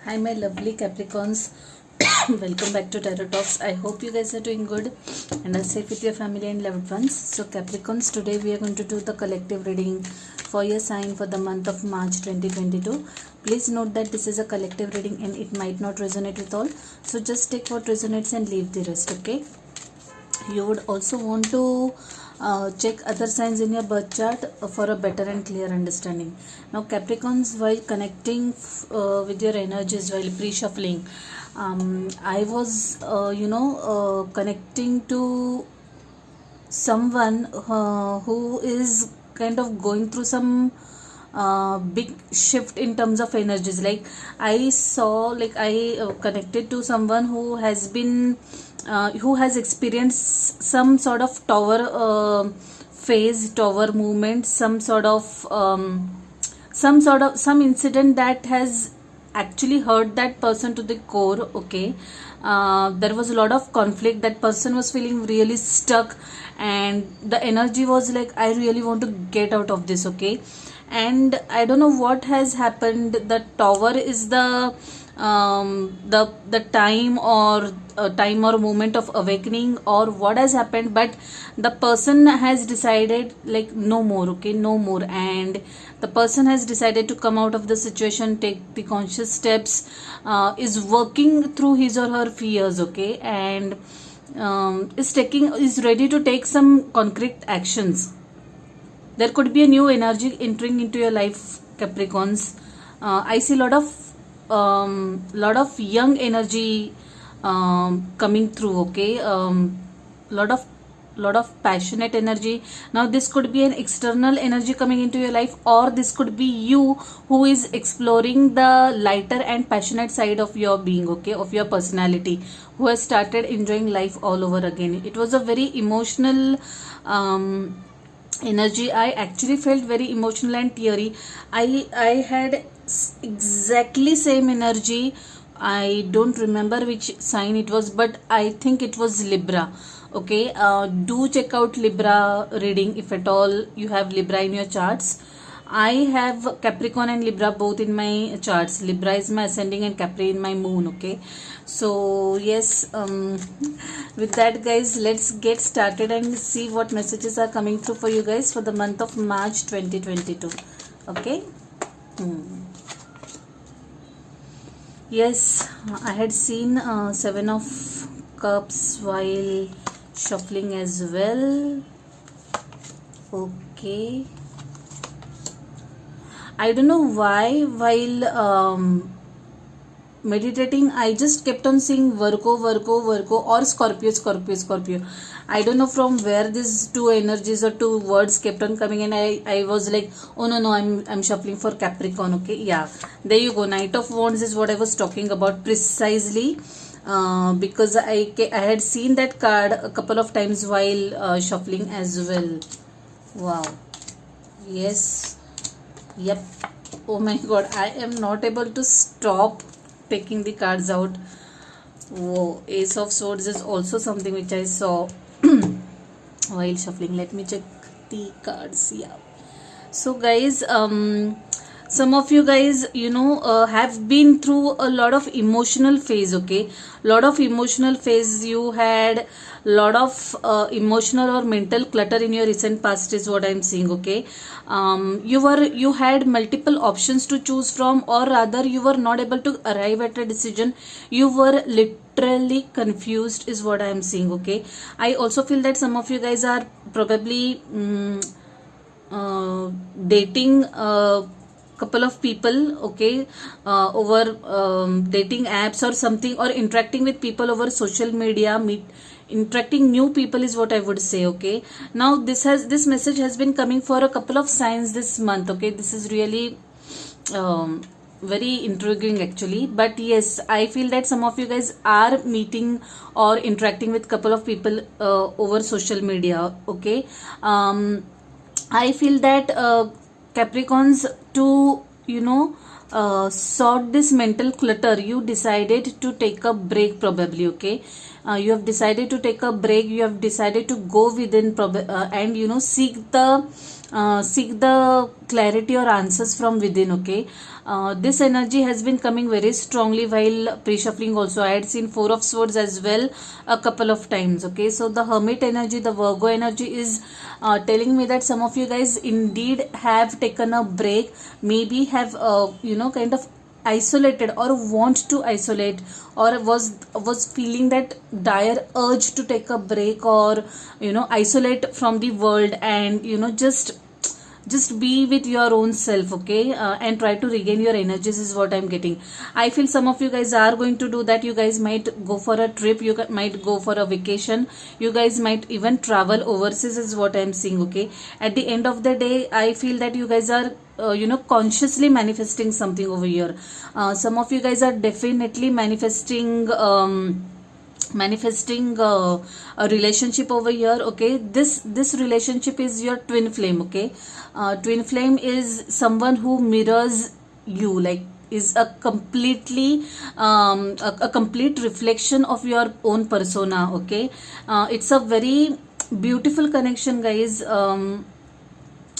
Hi, my lovely Capricorns. Welcome back to Tarot Talks. I hope you guys are doing good and are safe with your family and loved ones. So, Capricorns, today we are going to do the collective reading for your sign for the month of March 2022. Please note that this is a collective reading and it might not resonate with all. So, just take what resonates and leave the rest, okay? You would also want to check other signs in your birth chart for a better and clear understanding. Now, Capricorns, while connecting with your energies, while pre-shuffling, I was, connecting to someone who is kind of going through some big shift in terms of energies. Like I saw, I connected to someone who has been who has experienced some sort of tower phase, tower movement, some incident that has actually hurt that person to the core. Okay, there was a lot of conflict. That person was feeling really stuck, and the energy was like, I really want to get out of this. Okay, and I don't know what has happened. The tower is the time or moment of awakening, or what has happened, but the person has decided like no more. Okay, no more, and the person has decided to come out of the situation, take the conscious steps, is working through his or her fears. Okay, and is ready to take some concrete actions. There could be a new energy entering into your life, Capricorns. I see a lot of young energy coming through. Okay, lot of passionate energy. Now this could be an external energy coming into your life, or this could be you who is exploring the lighter and passionate side of your being. Okay, of your personality, who has started enjoying life all over again. It was a very emotional energy. I actually felt very emotional and teary. I had exactly same energy. I don't remember which sign it was, but I think it was Libra. Okay, do check out Libra reading if at all you have Libra in your charts. I have Capricorn and Libra both in my charts. Libra is my ascending and Capri in my moon. Okay, so yes, with that, guys, let's get started and see what messages are coming through for you guys for the month of March 2022. Okay. Yes, I had seen Seven of Cups while shuffling as well. Okay, I don't know why while meditating I just kept on seeing Virgo or Scorpio. I don't know from where these two energies or two words kept on coming, and I was like, oh no, I'm shuffling for Capricorn. Okay, yeah, there you go. Knight of Wands is what I was talking about precisely, because I had seen that card a couple of times while shuffling as well. Wow. Yes. Yep. Oh my god, I am not able to stop taking the cards out. Whoa, Ace of Swords is also something which I saw while shuffling. Let me check the cards. Yeah, so guys, some of you guys, have been through a lot of emotional phase. Okay, lot of emotional phase. You had lot of emotional or mental clutter in your recent past is what I'm seeing. Okay, you had multiple options to choose from, or rather you were not able to arrive at a decision. You were literally confused is what I am seeing. Okay, I also feel that some of you guys are probably dating couple of people. Okay, over dating apps or something, or interacting with people over social media, interacting new people is what I would say. Okay, now this message has been coming for a couple of signs this month. Okay, this is really very intriguing actually, but yes, I feel that some of you guys are meeting or interacting with couple of people over social media. Okay, I feel that Capricorns, to sort this mental clutter, you decided to take a break probably. Okay, you have decided to take a break. You have decided to go within and seek the seek the clarity or answers from within. Okay, this energy has been coming very strongly while pre-shuffling also. I had seen Four of Swords as well a couple of times. Okay, so the Hermit energy, the Virgo energy is telling me that some of you guys indeed have taken a break, maybe have kind of isolated or want to isolate, or was feeling that dire urge to take a break, or isolate from the world, and just be with your own self. Okay, and try to regain your energies is what I'm getting. I feel some of you guys are going to do that. You guys might go for a trip, might go for a vacation, you guys might even travel overseas is what I'm seeing. Okay, at the end of the day, I feel that you guys are consciously manifesting something over here. Some of you guys are definitely manifesting a relationship over here. Okay, this relationship is your twin flame. Okay, twin flame is someone who mirrors you, like is a completely a complete reflection of your own persona. Okay, it's a very beautiful connection, guys.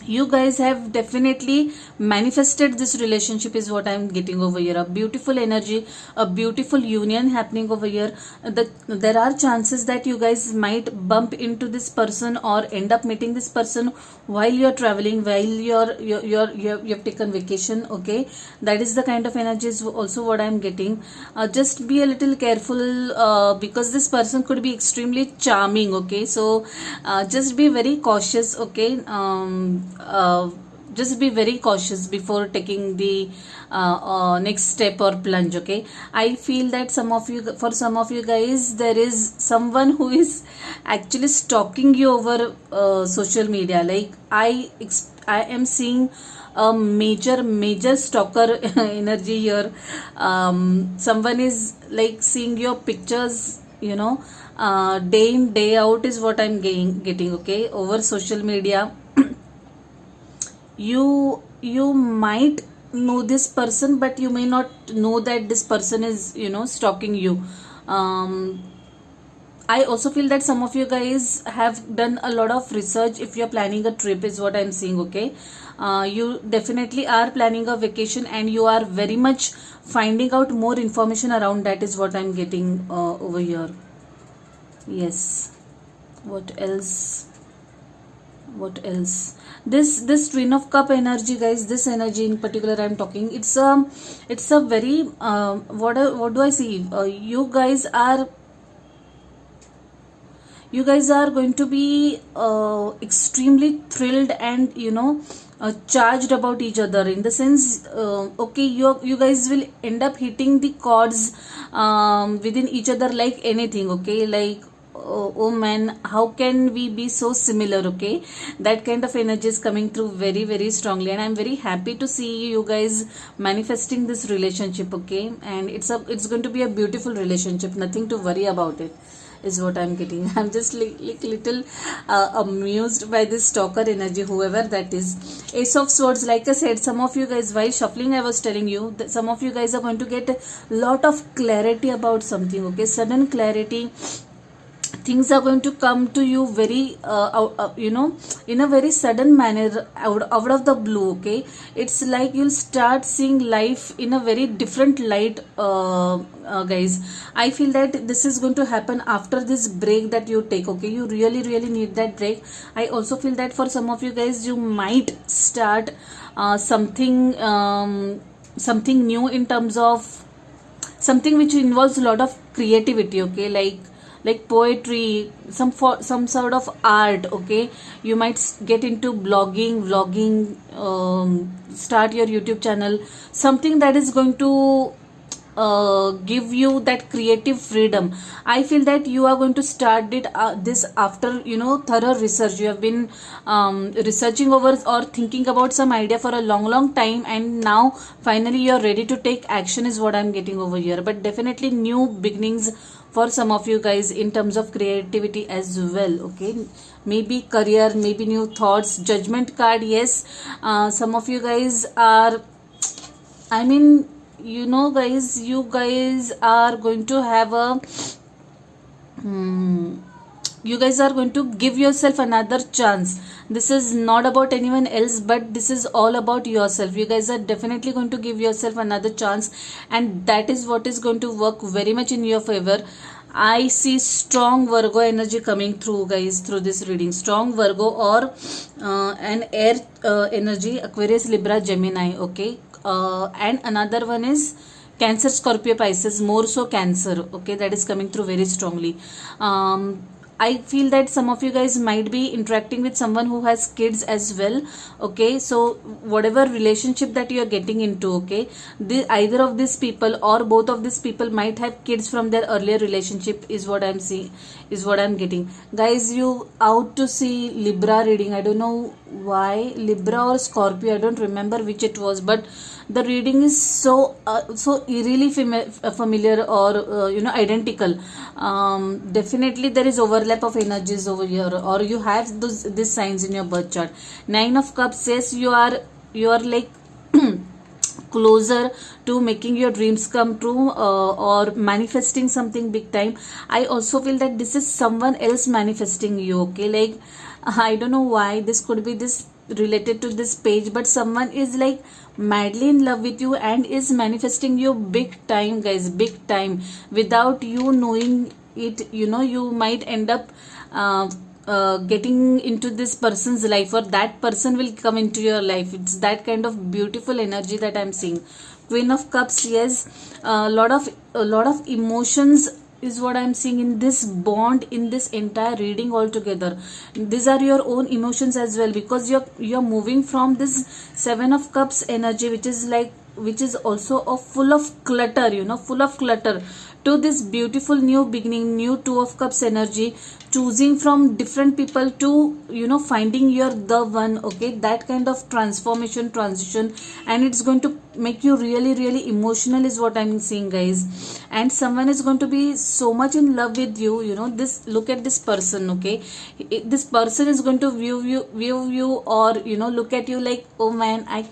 You guys have definitely manifested this relationship is what I'm getting over here. A beautiful energy, a beautiful union happening over here. There are chances that you guys might bump into this person or end up meeting this person while you're traveling, while you've taken vacation. Okay, that is the kind of energy is also what I'm getting. Just be a little careful because this person could be extremely charming. Okay, so just be very cautious. Okay, just be very cautious before taking the next step or plunge. Okay, I feel that for some of you guys, there is someone who is actually stalking you over social media. Like I am seeing a major stalker energy here. Someone is like seeing your pictures, day in day out is what I'm getting. Okay, over social media. You might know this person, but you may not know that this person is stalking you. I also feel that some of you guys have done a lot of research if you're planning a trip is what I'm seeing. Okay, you definitely are planning a vacation, and you are very much finding out more information around that is what I'm getting over here. Yes, what else? This Twin of Cup energy, guys, this energy in particular I'm talking, it's a very what do I see? You guys are going to be extremely thrilled and charged about each other, in the sense okay, you guys will end up hitting the chords within each other like anything. Okay, like oh man, how can we be so similar? Okay, that kind of energy is coming through very very strongly, and I'm very happy to see you guys manifesting this relationship. Okay, and it's going to be a beautiful relationship, nothing to worry about it is what I'm getting. I'm just little amused by this stalker energy, whoever that is. Ace of Swords, like I said, some of you guys, while shuffling I was telling you that some of you guys are going to get a lot of clarity about something. Okay, sudden clarity. Things are going to come to you very in a very sudden manner, out of the blue. Okay, it's like you'll start seeing life in a very different light. Guys, I feel that this is going to happen after this break that you take. Okay, you really need that break. I also feel that for some of you guys, you might start something new in terms of something which involves a lot of creativity. Okay, like poetry, some sort of art. Okay, you might get into blogging, vlogging, start your YouTube channel, something that is going to give you that creative freedom. I feel that you are going to start this after thorough research. You have been researching over or thinking about some idea for a long time, and now finally you are ready to take action is what I'm getting over here. But definitely new beginnings for some of you guys in terms of creativity as well. Okay, maybe career, maybe new thoughts. Judgment card, yes. Some of you guys are, I mean, guys, you guys are going to have a you guys are going to give yourself another chance. This is not about anyone else, but this is all about yourself. You guys are definitely going to give yourself another chance, and that is what is going to work very much in your favor. I see strong Virgo energy coming through, guys, through this reading. Strong Virgo or an air energy, Aquarius, Libra, Gemini, okay. And another one is Cancer, Scorpio, Pisces, more so Cancer, okay, that is coming through very strongly. I feel that some of you guys might be interacting with someone who has kids as well, okay. So whatever relationship that you are getting into, okay, either of these people or both of these people might have kids from their earlier relationship, is what I'm seeing, is what I'm getting. Guys, you out to see Libra reading. I don't know why, Libra or Scorpio, I don't remember which it was, but the reading is so eerily familiar, or identical. Definitely there is overlap of energies over here, or you have these signs in your birth chart. 9 of Cups says you are like closer to making your dreams come true, or manifesting something big time. I also feel that this is someone else manifesting you, okay. Like, I don't know why this could be this related to this page, but someone is like madly in love with you and is manifesting you big time, guys, big time, without you knowing it. You might end up getting into this person's life, or that person will come into your life. It's that kind of beautiful energy that I'm seeing. Queen of Cups, yes, a lot of emotions is what I'm seeing in this bond, in this entire reading altogether. These are your own emotions as well, because you're moving from this 7 of Cups energy, which is also full of clutter, full of clutter, to this beautiful new beginning, new 2 of Cups energy, choosing from different people to finding the one, okay. That kind of transformation, transition, and it's going to make you really, really emotional, is what I'm seeing, guys. And someone is going to be so much in love with you. Look at this person, okay. This person is going to view you, or look at you like, oh man, I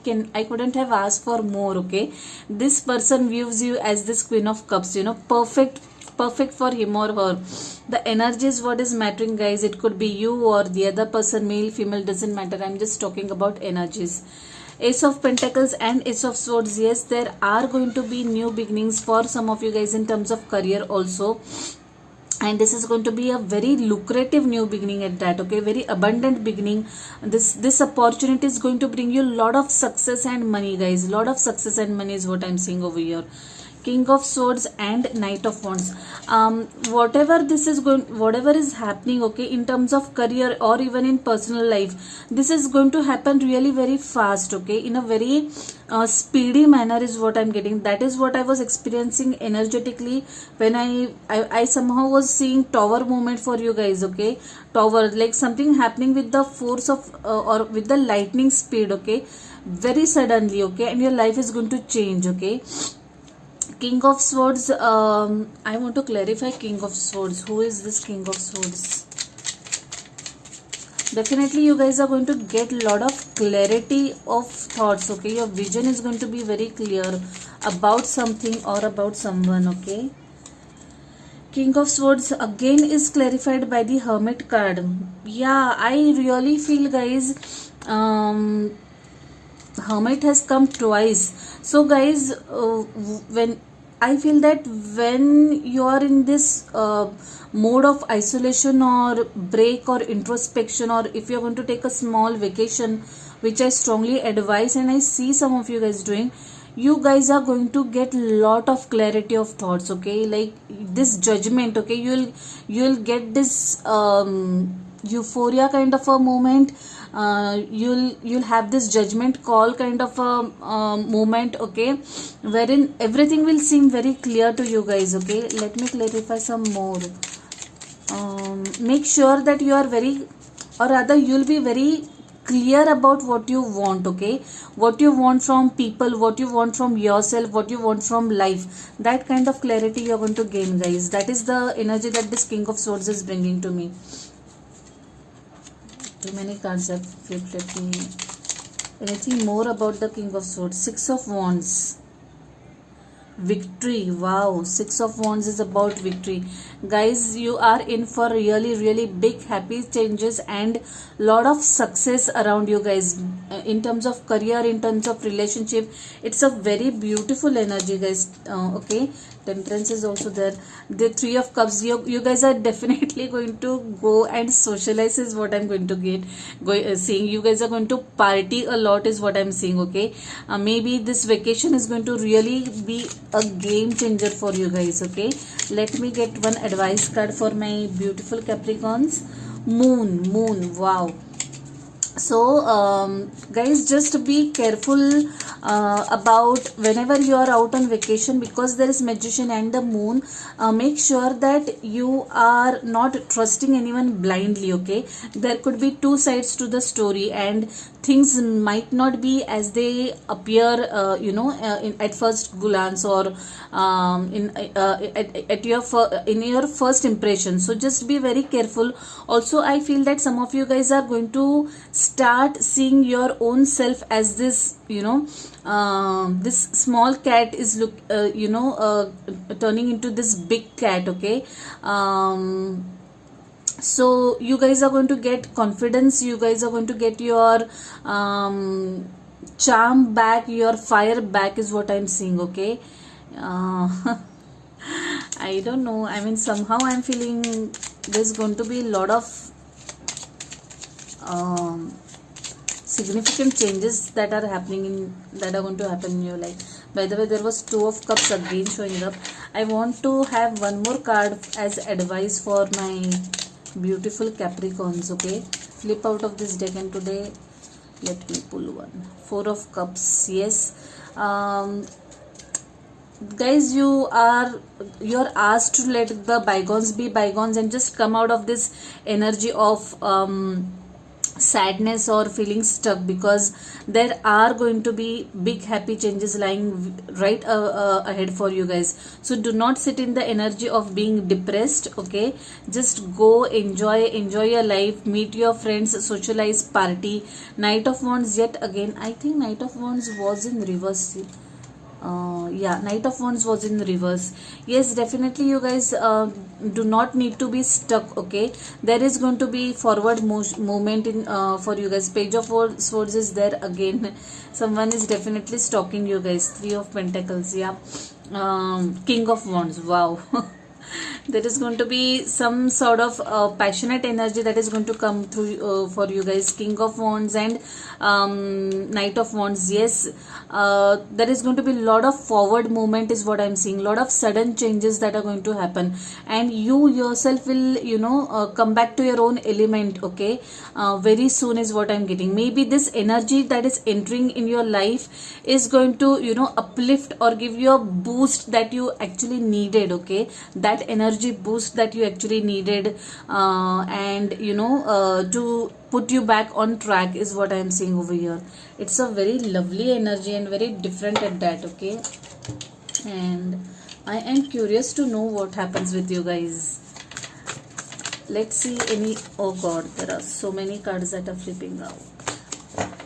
couldn't have asked for more, okay. This person views you as this Queen of Cups, perfect for him or her. The energy is what is mattering, guys. It could be you or the other person, male, female, doesn't matter. I'm just talking about energies. Ace of Pentacles and Ace of Swords, yes, there are going to be new beginnings for some of you guys in terms of career also. And this is going to be a very lucrative new beginning at that, okay, very abundant beginning. This opportunity is going to bring you a lot of success and money, guys. Lot of success and money is what I'm seeing over here. King of Swords and Knight of Wands. Whatever is happening, okay, in terms of career or even in personal life, this is going to happen really very fast, okay, in a very speedy manner, is what I'm getting. That is what I was experiencing energetically when I somehow was seeing tower movement for you guys, okay. Tower, like something happening with the force of or with the lightning speed, okay, very suddenly, okay, and your life is going to change, okay. King of Swords, I want to clarify King of Swords. Who is this King of Swords? Definitely you guys are going to get a lot of clarity of thoughts, okay. Your vision is going to be very clear about something or about someone, okay. King of Swords again is clarified by the Hermit card. Yeah, I really feel, guys, Hermit has come twice. So guys, when I feel that when you are in this mode of isolation or break or introspection, or if you're going to take a small vacation, which I strongly advise and I see some of you guys doing, you guys are going to get lot of clarity of thoughts, okay. Like this judgment, okay, you'll get this euphoria kind of a moment. You'll have this judgment call kind of a moment, okay, wherein everything will seem very clear to you guys, okay. Let me clarify some more. Make sure that you are very, or rather you'll be very clear about what you want, okay, what you want from people, what you want from yourself, what you want from life. That kind of clarity you're going to gain, guys. That is the energy that this King of Swords is bringing to me. Too many cards have flipped. Let me, anything more about the King of Swords. 6 of Wands. victory. Wow, Six of Wands is about victory. Guys, you are in for really, really big happy changes and lot of success around you guys. In terms of career, in terms of relationship, it's a very beautiful energy, guys. Okay, Temperance is also there. The Three of Cups, you guys are definitely going to go and socialize is what I'm going to get. Seeing you guys are going to party a lot is what I'm seeing. Okay, maybe this vacation is going to really be a game changer for you guys. Okay, let me get one advice card for my beautiful Capricorns. Moon, wow. So guys, just be careful about whenever you are out on vacation, because there is Magician and the Moon. Make sure that you are not trusting anyone blindly. Okay, there could be two sides to the story and things might not be as they appear, at first glance, or in your first impression. So just be very careful. Also, I feel that some of you guys are going to start seeing your own self as this, this small cat is turning into this big cat. Okay, so you guys are going to get confidence, you guys are going to get your charm back, your fire back is what I'm seeing. Okay, I don't know, I mean, somehow I'm feeling there's going to be a lot of significant changes that are happening that are going to happen in your life. By the way, there was Two of Cups again showing up. I want to have one more card as advice for my beautiful Capricorns. Okay, flip out of this deck, and today let me pull one. Four of Cups. Yes, guys, you're asked to let the bygones be bygones and just come out of this energy of sadness or feeling stuck, because there are going to be big happy changes lying right ahead for you guys. So do not sit in the energy of being depressed. Okay, just go enjoy your life, meet your friends, socialize, party. Knight of Wands yet again. I think Knight of Wands was in reverse. Yeah, Knight of Wands was in reverse. Yes, definitely you guys do not need to be stuck. Okay, there is going to be forward movement in for you guys. Page of Swords is there again. Someone is definitely stalking you guys. Three of Pentacles. Yeah, King of Wands. Wow. There is going to be some sort of passionate energy that is going to come through for you guys. King of Wands and Knight of Wands. Yes, there is going to be a lot of forward movement is what I'm seeing. Lot of sudden changes that are going to happen, and you yourself will come back to your own element. Okay, very soon is what I'm getting. Maybe this energy that is entering in your life is going to uplift or give you a boost that you actually needed. Okay, that energy boost that you actually needed, and to put you back on track is what I am seeing over here. It's a very lovely energy and very different at that. Okay, and I am curious to know what happens with you guys. Let's see any. Oh god, there are so many cards that are flipping out.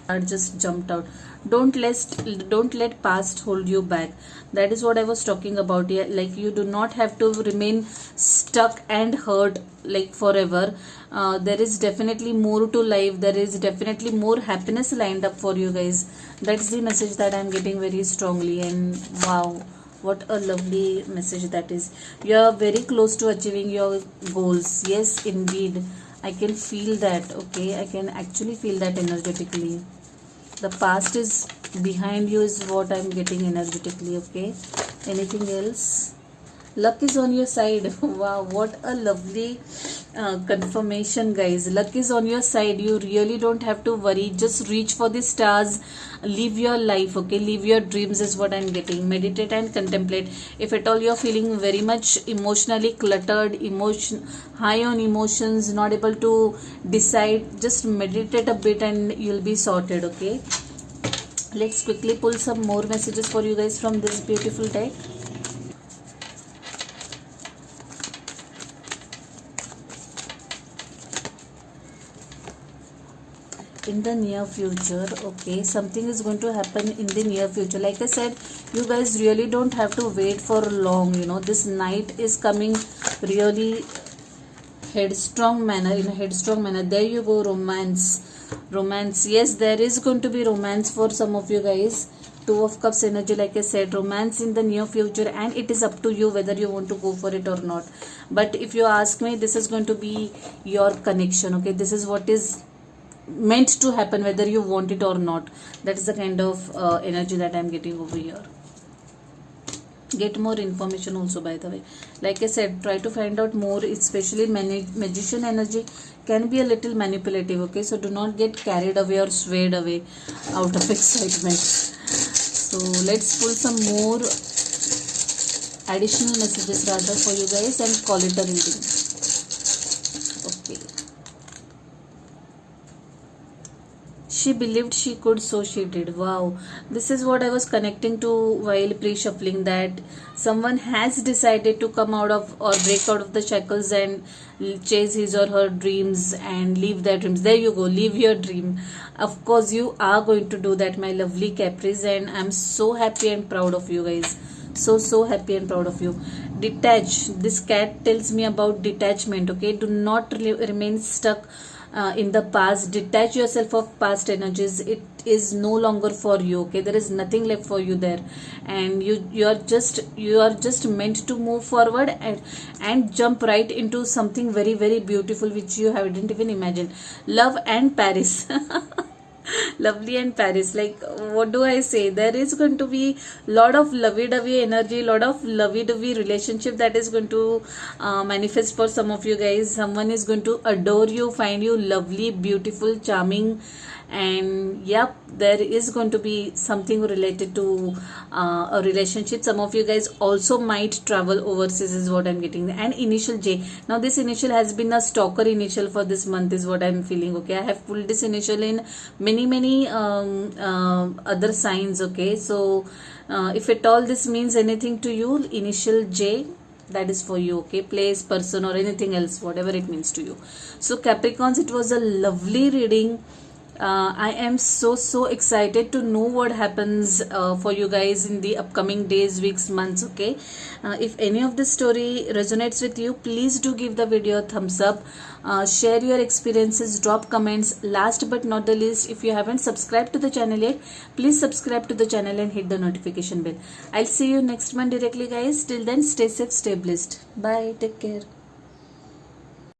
Card just jumped out. Don't let past hold you back. That is what I was talking about here. Like, you do not have to remain stuck and hurt like forever. There is definitely more to life. There is definitely more happiness lined up for you guys. That's the message that I'm getting very strongly. And wow, what a lovely message that is. You are very close to achieving your goals. Yes, indeed, I can feel that. Okay, I can actually feel that energetically. The past is behind you is what I'm getting energetically. Okay, anything else? Luck is on your side. Wow, what a lovely confirmation, guys. Luck is on your side. You really don't have to worry. Just reach for the stars. Live your life. Okay, live your dreams is what I'm getting. Meditate and contemplate. If at all you're feeling very much emotionally cluttered, high on emotions, not able to decide, just meditate a bit and you'll be sorted. Okay, let's quickly pull some more messages for you guys from this beautiful deck. In the near future. Okay, something is going to happen in the near future. Like I said, You guys really don't have to wait for long, you know. This knight is coming really headstrong manner, in a headstrong manner. There you go, romance. Yes, there is going to be romance for some of you guys. Two of Cups energy, like I said, romance in the near future, and it is up to you whether you want to go for it or not. But if you ask me, this is going to be your connection, okay? This is what is meant to happen whether you want it or not. That is the kind of energy that I am getting over here. Get more information also, by the way. Like I said, try to find out more, especially magician energy can be a little manipulative, okay? So do not get carried away or swayed away out of excitement. So let's pull some more additional messages rather for you guys and call it a reading. Okay. She believed she could, so she did. Wow, this is what I was connecting to while pre-shuffling, that someone has decided to come out of or break out of the shackles and chase his or her dreams and live their dreams. There you go, live your dream. Of course you are going to do that, my lovely Capris, and I'm so happy and proud of you guys. So happy and proud of you. Detach. This cat tells me about detachment, okay? Do not remain stuck in the past. Detach yourself of past energies. It is no longer for you, okay? There is nothing left for you there, and you are just meant to move forward and jump right into something very, very beautiful which you didn't even imagine. Love and Paris. Lovely and Paris, like, what do I say? There is going to be lot of lovey-dovey energy, lot of lovey-dovey relationship that is going to manifest for some of you guys. Someone is going to adore you, find you lovely, beautiful, charming, and yep, there is going to be something related to a relationship. Some of you guys also might travel overseas, is what I'm getting. And initial J. Now this initial has been a stalker initial for this month, is what I'm feeling, okay? I have pulled this initial in many other signs, okay? So if at all this means anything to you, initial J, that is for you, okay? Place, person, or anything else, whatever it means to you. So Capricorns, it was a lovely reading. I am so excited to know what happens for you guys in the upcoming days, weeks, months, okay? If any of this story resonates with you, please do give the video a thumbs up. Share your experiences, drop comments. Last but not the least, if you haven't subscribed to the channel yet, please subscribe to the channel and hit the notification bell. I'll see you next month directly, guys. Till then, stay safe, stay blessed. Bye, take care.